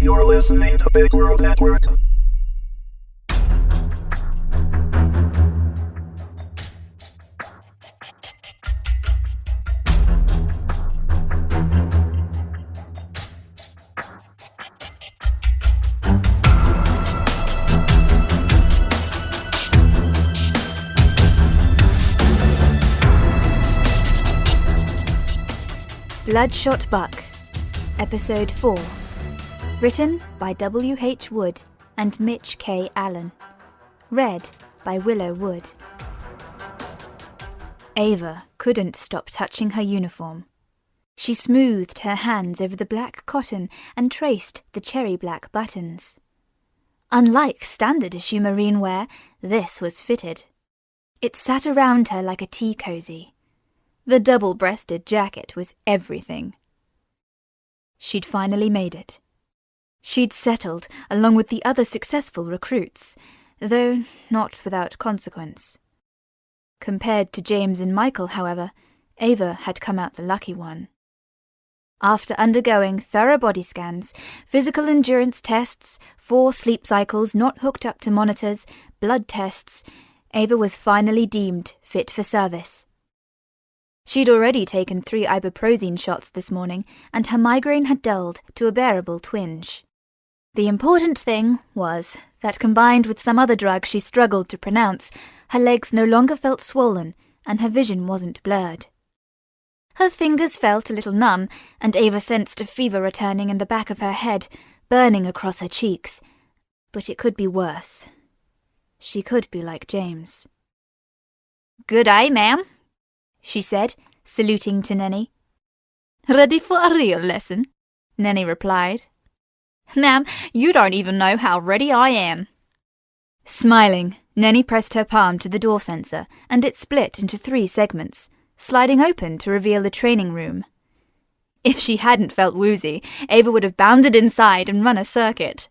You're listening to Big World Network. Bloodshot Buck, Episode 4. Written by W.H. Wood and Mitch K. Allan. Read by Willow Wood. Ava couldn't stop touching her uniform. She smoothed her hands over the black cotton and traced the cherry-black buttons. Unlike standard issue marine wear, this was fitted. It sat around her like a tea cozy. The double-breasted jacket was everything. She'd finally made it. She'd settled along with the other successful recruits, though not without consequence. Compared to James and Michael, however, Ava had come out the lucky one. After undergoing thorough body scans, physical endurance tests, 4 sleep cycles not hooked up to monitors, blood tests, Ava was finally deemed fit for service. She'd already taken 3 ibuprofen shots this morning, and her migraine had dulled to a bearable twinge. The important thing was that combined with some other drug she struggled to pronounce, her legs no longer felt swollen and her vision wasn't blurred. Her fingers felt a little numb, and Ava sensed a fever returning in the back of her head, burning across her cheeks. But it could be worse. She could be like James. "Good eye, ma'am," she said, saluting to Nenni. "Ready for a real lesson?" Nenni replied. "Ma'am, you don't even know how ready I am." Smiling, Nenni pressed her palm to the door sensor, and it split into 3 segments, sliding open to reveal the training room. If she hadn't felt woozy, Ava would have bounded inside and run a circuit.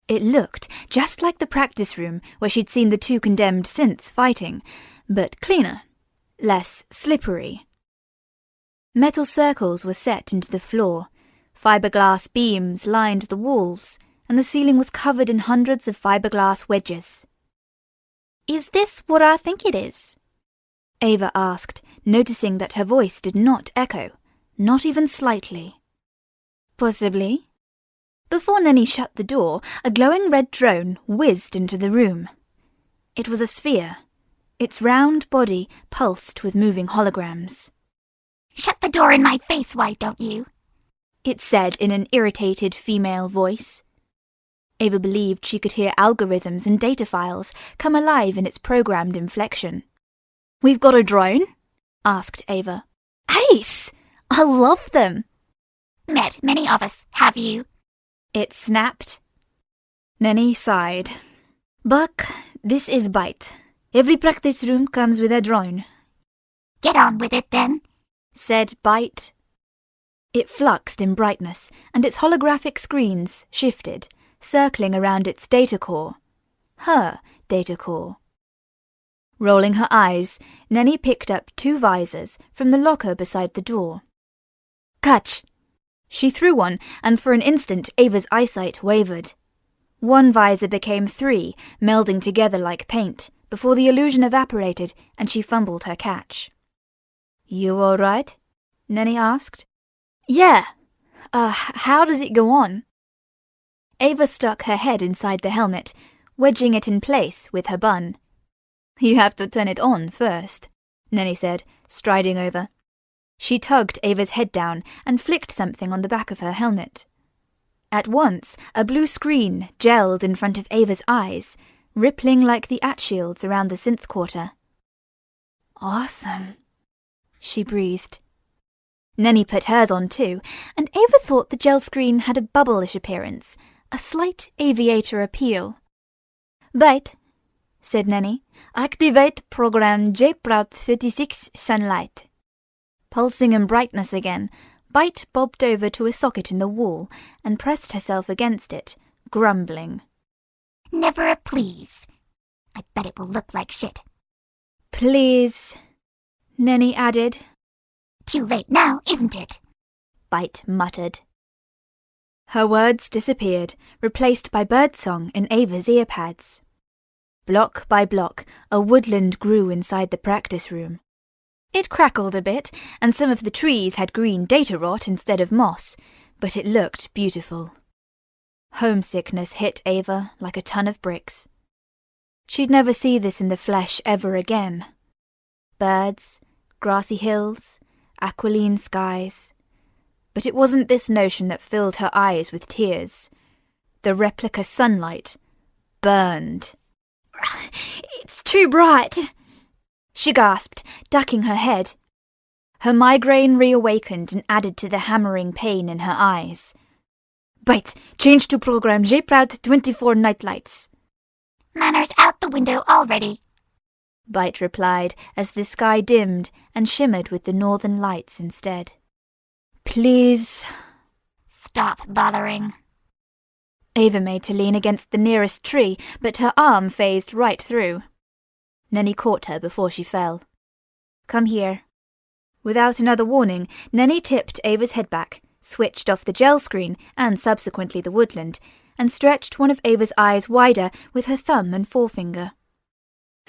It looked just like the practice room where she'd seen the 2 condemned synths fighting, but cleaner. Less slippery. Metal circles were set into the floor, fiberglass beams lined the walls, and the ceiling was covered in hundreds of fiberglass wedges. "Is this what I think it is?" Ava asked, noticing that her voice did not echo, not even slightly. "Possibly." Before Nenni shut the door, a glowing red drone whizzed into the room. It was a sphere. Its round body pulsed with moving holograms. "Shut the door in my face, why don't you?" it said in an irritated female voice. Ava believed she could hear algorithms and data files come alive in its programmed inflection. "We've got a drone?" asked Ava. "Ace! I love them!" "Met many of us, have you?" it snapped. Nenni sighed. "Buck, this is Bite. Every practice room comes with a drone." "Get on with it, then," said Bite. It fluxed in brightness, and its holographic screens shifted, circling around its data core. Her data core. Rolling her eyes, Nenni picked up 2 visors from the locker beside the door. "Catch!" She threw one, and for an instant Ava's eyesight wavered. 1 visor became 3, melding together like paint, before the illusion evaporated and she fumbled her catch. "You all right?" Nenni asked. "Yeah. How does it go on?" Ava stuck her head inside the helmet, wedging it in place with her bun. "You have to turn it on first," Nenni said, striding over. She tugged Ava's head down and flicked something on the back of her helmet. At once, a blue screen gelled in front of Ava's eyes, rippling like the at-shields around the synth quarter. "Awesome," she breathed. Nenni put hers on too, and Ava thought the gel screen had a bubble-ish appearance, a slight aviator appeal. "Bite," said Nenni. "Activate program J-Prout 36 Sunlight." Pulsing in brightness again, Bite bobbed over to a socket in the wall and pressed herself against it, grumbling. "Never a please. I bet it will look like shit." "Please," Nenni added. "Too late now, isn't it?" Bite muttered. Her words disappeared, replaced by birdsong in Ava's earpads. Block by block, a woodland grew inside the practice room. It crackled a bit, and some of the trees had green data rot instead of moss, but it looked beautiful. Homesickness hit Ava like a ton of bricks. She'd never see this in the flesh ever again. Birds, grassy hills, aquiline skies. But it wasn't this notion that filled her eyes with tears. The replica sunlight burned. It's too bright, she gasped, ducking her head. Her migraine reawakened and added to the hammering pain in her eyes. Bite, change to program J Proud 24 nightlights. Manners out the window already, Bite replied as the sky dimmed and shimmered with the northern lights instead. Please. Stop bothering. Ava made to lean against the nearest tree, but her arm phased right through. Neni caught her before she fell. Come here. Without another warning, Neni tipped Ava's head back, switched off the gel screen and subsequently the woodland, and stretched one of Ava's eyes wider with her thumb and forefinger.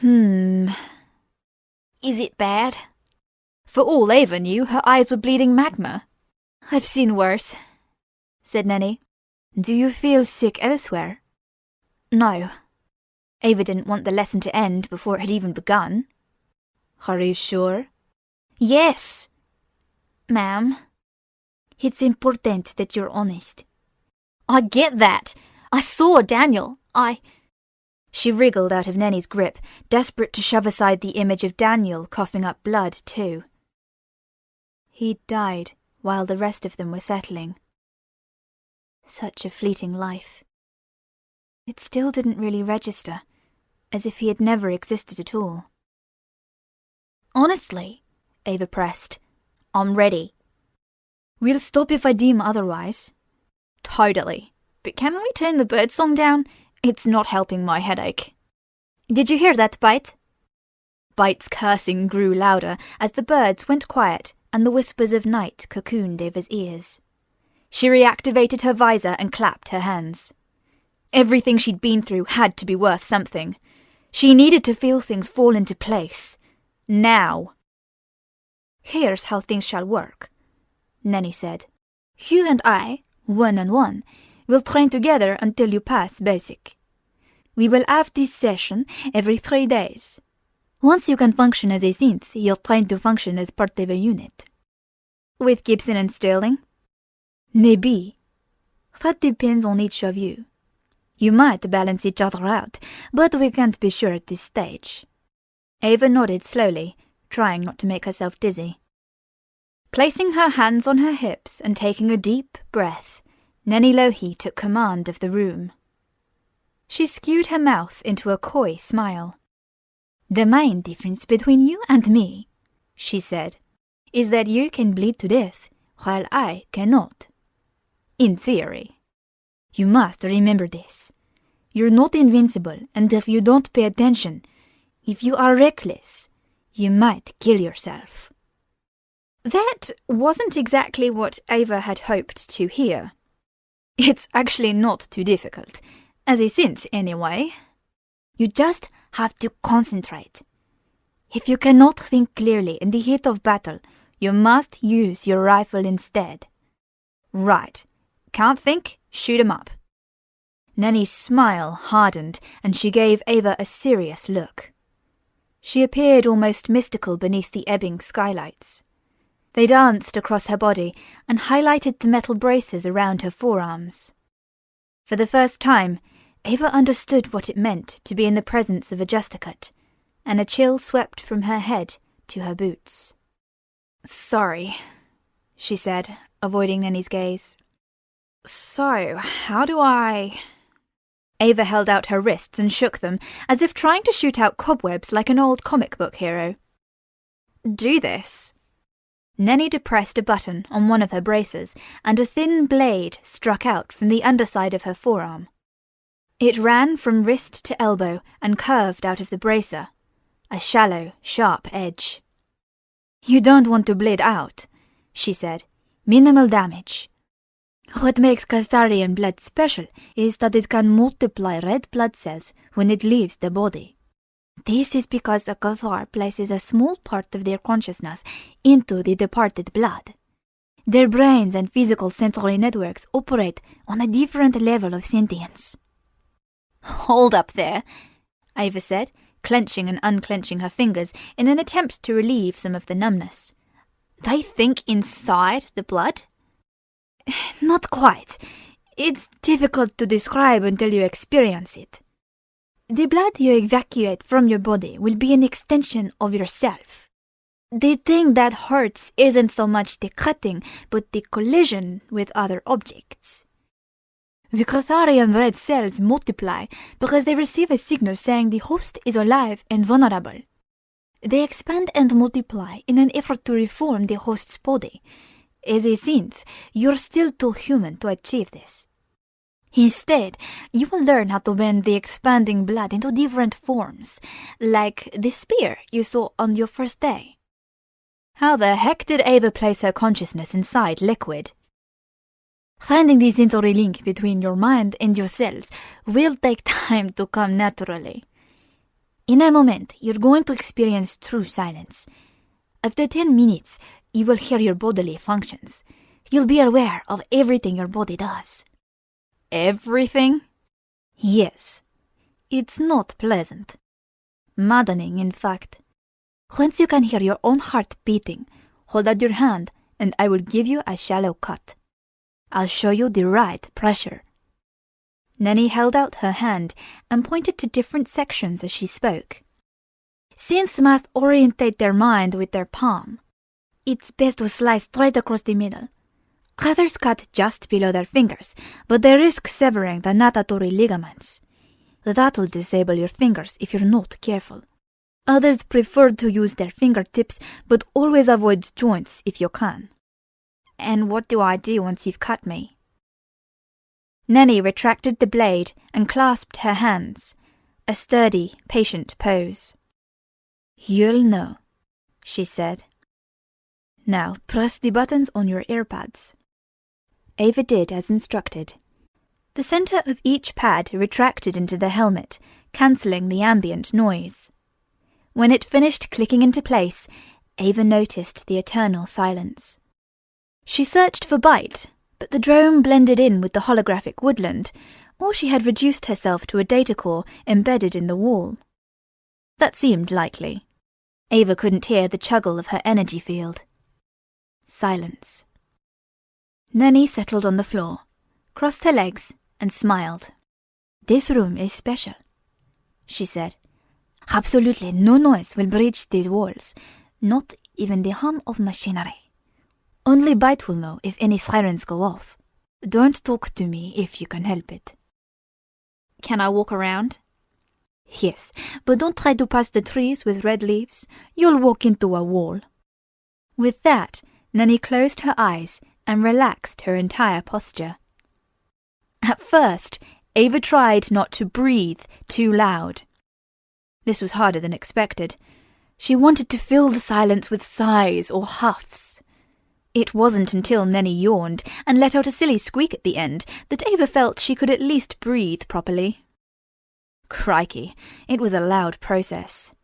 Is it bad? For all Ava knew, her eyes were bleeding magma. I've seen worse, said Neni. Do you feel sick elsewhere? No. Ava didn't want the lesson to end before it had even begun. Are you sure? Yes. Ma'am. It's important that you're honest. I get that. I saw Daniel. She wriggled out of Neni's grip, desperate to shove aside the image of Daniel coughing up blood, too. He'd died while the rest of them were settling. Such a fleeting life. It still didn't really register, as if he had never existed at all. Honestly, Ava pressed, I'm ready. We'll stop if I deem otherwise. Totally. But can we turn the birdsong down? It's not helping my headache. Did you hear that, Bite? Bite's cursing grew louder as the birds went quiet and the whispers of night cocooned Ava's ears. She reactivated her visor and clapped her hands. Everything she'd been through had to be worth something. She needed to feel things fall into place. Now. Here's how things shall work, Neni said. You and I, one-on-one, will train together until you pass basic. We will have this session every 3 days. Once you can function as a synth, you'll train to function as part of a unit. With Gibson and Sterling? Maybe. That depends on each of you. You might balance each other out, but we can't be sure at this stage. Ava nodded slowly, trying not to make herself dizzy. Placing her hands on her hips and taking a deep breath, NENI-LOHI took command of the room. She skewed her mouth into a coy smile. The main difference between you and me, she said, is that you can bleed to death, while I cannot. In theory. You must remember this. You're not invincible, and if you don't pay attention, if you are reckless, you might kill yourself. That wasn't exactly what Ava had hoped to hear. It's actually not too difficult, as a synth anyway. You just have to concentrate. If you cannot think clearly in the heat of battle, you must use your rifle instead. Right. Can't think? Shoot 'em up. Neni's smile hardened, and she gave Ava a serious look. She appeared almost mystical beneath the ebbing skylights. They danced across her body and highlighted the metal braces around her forearms. For the first time, Ava understood what it meant to be in the presence of a justicut, and a chill swept from her head to her boots. Sorry, she said, avoiding Neni's gaze. So, how do I... Ava held out her wrists and shook them, as if trying to shoot out cobwebs like an old comic book hero. Do this. Neni depressed a button on one of her braces, and a thin blade struck out from the underside of her forearm. It ran from wrist to elbow and curved out of the bracer, a shallow, sharp edge. You don't want to bleed out, she said. Minimal damage. What makes Catharian blood special is that it can multiply red blood cells when it leaves the body. This is because a Cathar places a small part of their consciousness into the departed blood. Their brains and physical sensory networks operate on a different level of sentience. "Hold up there," Ava said, clenching and unclenching her fingers in an attempt to relieve some of the numbness. "They think inside the blood?" "Not quite. It's difficult to describe until you experience it. The blood you evacuate from your body will be an extension of yourself. The thing that hurts isn't so much the cutting, but the collision with other objects. The Catharian red cells multiply because they receive a signal saying the host is alive and vulnerable. They expand and multiply in an effort to reform the host's body. As a synth, you're still too human to achieve this. Instead, you will learn how to bend the expanding blood into different forms, like the spear you saw on your first day." How the heck did Ava place her consciousness inside liquid? "Finding the sensory link between your mind and your cells will take time to come naturally. In a moment, you're going to experience true silence. After 10 minutes, you will hear your bodily functions. You'll be aware of everything your body does." "Everything?" "Yes. It's not pleasant. Maddening, in fact. Once you can hear your own heart beating, hold out your hand and I will give you a shallow cut. I'll show you the right pressure." Neni held out her hand and pointed to different sections as she spoke. "Synths must orientate their mind with their palm. It's best to slice straight across the middle. Others cut just below their fingers, but they risk severing the natatory ligaments. That will disable your fingers if you're not careful. Others prefer to use their fingertips, but always avoid joints if you can." "And what do I do once you've cut me?" Neni retracted the blade and clasped her hands, a sturdy, patient pose. "You'll know," she said. "Now press the buttons on your earpads." Ava did as instructed. The center of each pad retracted into the helmet, cancelling the ambient noise. When it finished clicking into place, Ava noticed the eternal silence. She searched for bite, but the drone blended in with the holographic woodland, or she had reduced herself to a data core embedded in the wall. That seemed likely. Ava couldn't hear the chuggle of her energy field. Silence. Neni settled on the floor, crossed her legs, and smiled. "This room is special," she said. "Absolutely no noise will breach these walls, not even the hum of machinery. Only Bite will know if any sirens go off. Don't talk to me if you can help it." "Can I walk around?" "Yes, but don't try to pass the trees with red leaves. You'll walk into a wall." With that, Neni closed her eyes and relaxed her entire posture. At first, Ava tried not to breathe too loud. This was harder than expected. She wanted to fill the silence with sighs or huffs. It wasn't until Neni yawned and let out a silly squeak at the end that Ava felt she could at least breathe properly. Crikey, it was a loud process.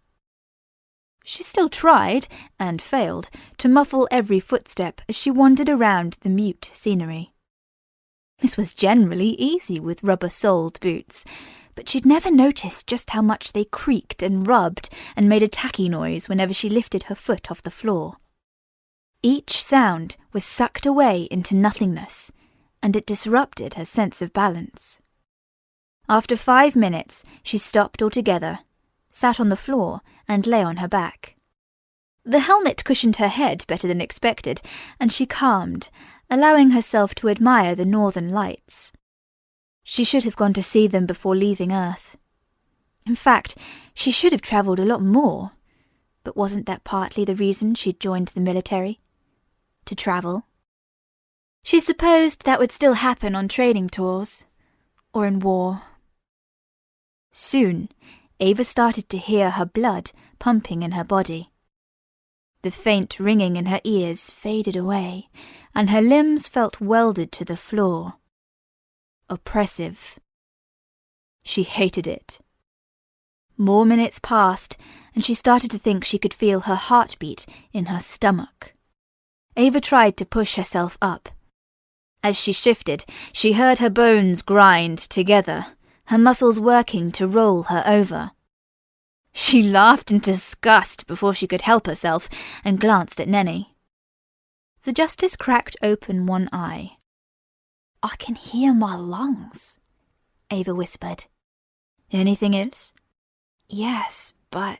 She still tried, and failed, to muffle every footstep as she wandered around the mute scenery. This was generally easy with rubber-soled boots, but she'd never noticed just how much they creaked and rubbed and made a tacky noise whenever she lifted her foot off the floor. Each sound was sucked away into nothingness, and it disrupted her sense of balance. After 5 minutes, she stopped altogether, sat on the floor, and lay on her back. The helmet cushioned her head better than expected, and she calmed, allowing herself to admire the northern lights. She should have gone to see them before leaving Earth. In fact, she should have travelled a lot more. But wasn't that partly the reason she'd joined the military? To travel? She supposed that would still happen on trading tours, or in war. Soon, Ava started to hear her blood pumping in her body. The faint ringing in her ears faded away, and her limbs felt welded to the floor. Oppressive. She hated it. More minutes passed, and she started to think she could feel her heartbeat in her stomach. Ava tried to push herself up. As she shifted, she heard her bones grind together, her muscles working to roll her over. She laughed in disgust before she could help herself and glanced at Neni. The Justice cracked open one eye. "I can hear my lungs," Ava whispered. "Anything else?" "Yes, but—"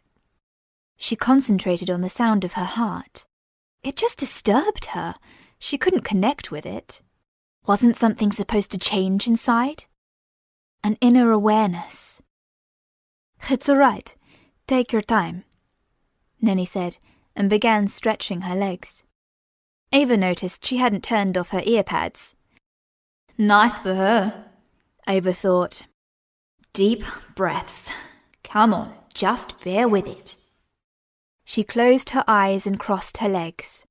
She concentrated on the sound of her heart. It just disturbed her. She couldn't connect with it. Wasn't something supposed to change inside? An inner awareness. "It's all right. Take your time," Neni said, and began stretching her legs. Ava noticed she hadn't turned off her earpads. Nice for her, Ava thought. Deep breaths. Come on, just bear with it. She closed her eyes and crossed her legs.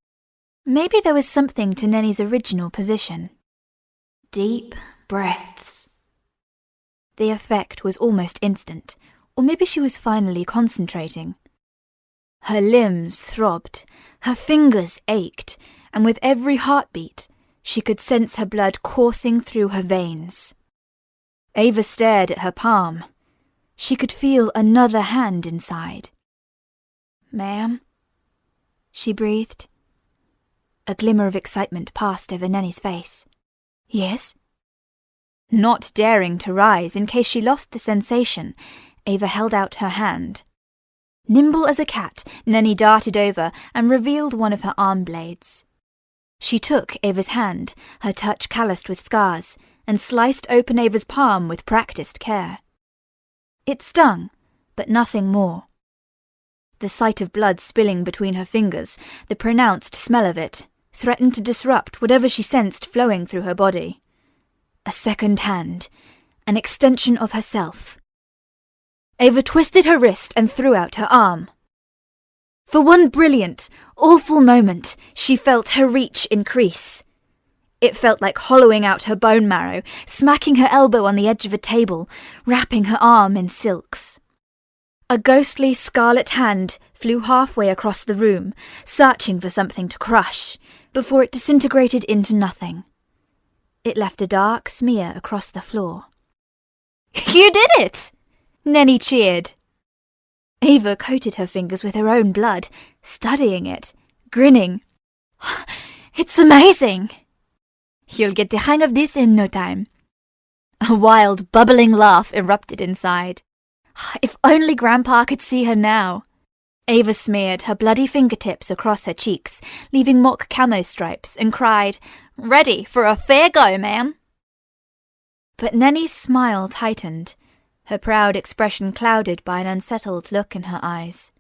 Maybe there was something to Neni's original position. Deep breaths. The effect was almost instant, or maybe she was finally concentrating. Her limbs throbbed, her fingers ached, and with every heartbeat, she could sense her blood coursing through her veins. Ava stared at her palm. She could feel another hand inside. "Ma'am?" she breathed. A glimmer of excitement passed over Neni's face. "Yes?" Not daring to rise in case she lost the sensation, Ava held out her hand. Nimble as a cat, Neni darted over and revealed one of her arm blades. She took Ava's hand, her touch calloused with scars, and sliced open Ava's palm with practiced care. It stung, but nothing more. The sight of blood spilling between her fingers, the pronounced smell of it, threatened to disrupt whatever she sensed flowing through her body. A second hand, an extension of herself. Ava twisted her wrist and threw out her arm. For one brilliant, awful moment, she felt her reach increase. It felt like hollowing out her bone marrow, smacking her elbow on the edge of a table, wrapping her arm in silks. A ghostly scarlet hand flew halfway across the room, searching for something to crush, before it disintegrated into nothing. It left a dark smear across the floor. "You did it!" Neni cheered. Ava coated her fingers with her own blood, studying it, grinning. "It's amazing! You'll get the hang of this in no time." A wild, bubbling laugh erupted inside. If only Grandpa could see her now. Ava smeared her bloody fingertips across her cheeks, leaving mock camo stripes, and cried, "Ready for a fair go, ma'am." But Neni's smile tightened, her proud expression clouded by an unsettled look in her eyes.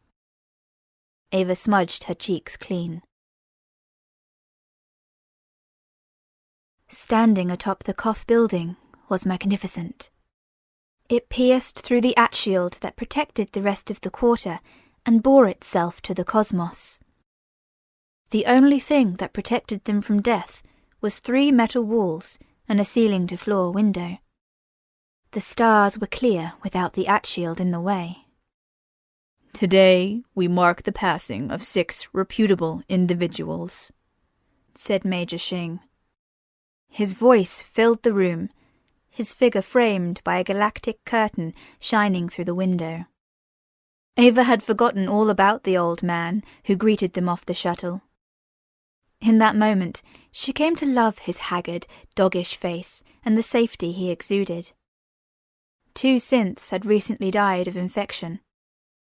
Ava smudged her cheeks clean. Standing atop the Koff building was magnificent. It pierced through the at-shield that protected the rest of the quarter and bore itself to the cosmos. The only thing that protected them from death was 3 metal walls and a ceiling-to-floor window. The stars were clear without the at-shield in the way. "Today we mark the passing of 6 reputable individuals," said Major Shing. His voice filled the room, his figure framed by a galactic curtain shining through the window. Ava had forgotten all about the old man who greeted them off the shuttle. In that moment, she came to love his haggard, doggish face and the safety he exuded. 2 synths had recently died of infection.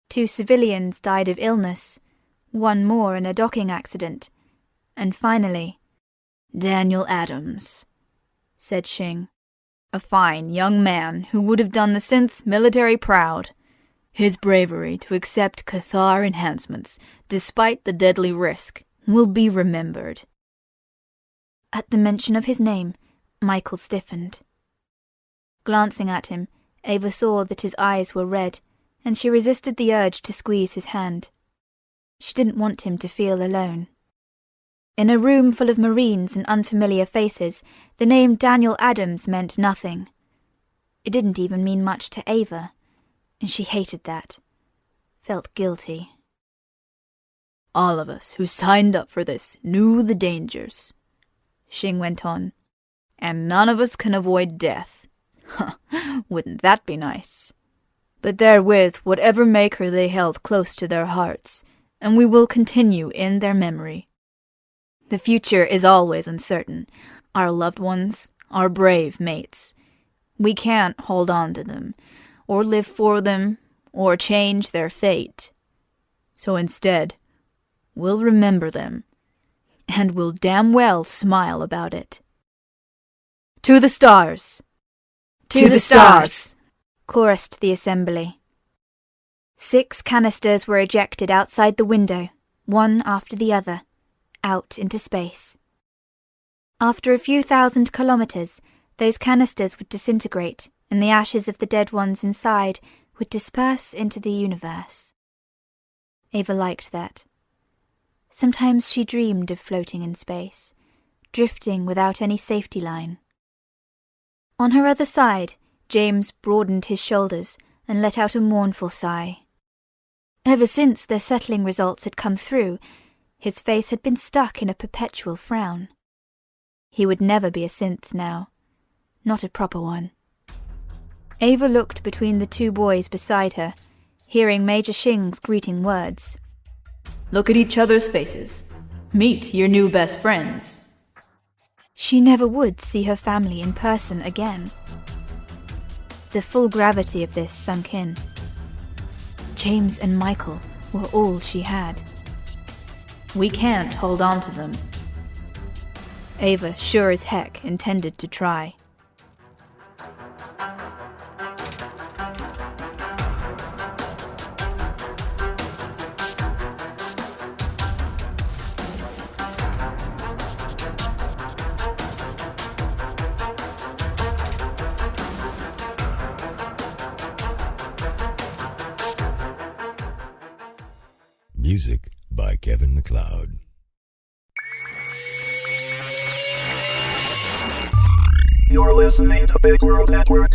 2 civilians died of illness, 1 more in a docking accident, and finally, "Daniel Adams," said Shing. "A fine young man who would have done the synth military proud. His bravery to accept Cathar enhancements, despite the deadly risk, will be remembered." At the mention of his name, Michael stiffened. Glancing at him, Ava saw that his eyes were red, and she resisted the urge to squeeze his hand. She didn't want him to feel alone. In a room full of Marines and unfamiliar faces, the name Daniel Adams meant nothing. It didn't even mean much to Ava, and she hated that. Felt guilty. All of us who signed up for this knew the dangers, Xing went on. And none of us can avoid death. Wouldn't that be nice? But therewith whatever maker they held close to their hearts, and we will continue in their memory. The future is always uncertain. Our loved ones, our brave mates. We can't hold on to them, or live for them, or change their fate. So instead, we'll remember them, and we'll damn well smile about it. To the stars! To the stars! Chorused the assembly. 6 canisters were ejected outside the window, one after the other, out into space. After a few thousand kilometers, those canisters would disintegrate, and the ashes of the dead ones inside would disperse into the universe. Ava liked that. Sometimes she dreamed of floating in space, drifting without any safety line. On her other side, James broadened his shoulders and let out a mournful sigh. Ever since their settling results had come through, his face had been stuck in a perpetual frown. He would never be a synth now, not a proper one. Ava looked between the 2 boys beside her, hearing Major Xing's greeting words. Look at each other's faces. Meet your new best friends. She never would see her family in person again. The full gravity of this sunk in. James and Michael were all she had. We can't hold on to them. Ava sure as heck intended to try. Music by Kevin MacLeod. You're listening to Big World Network.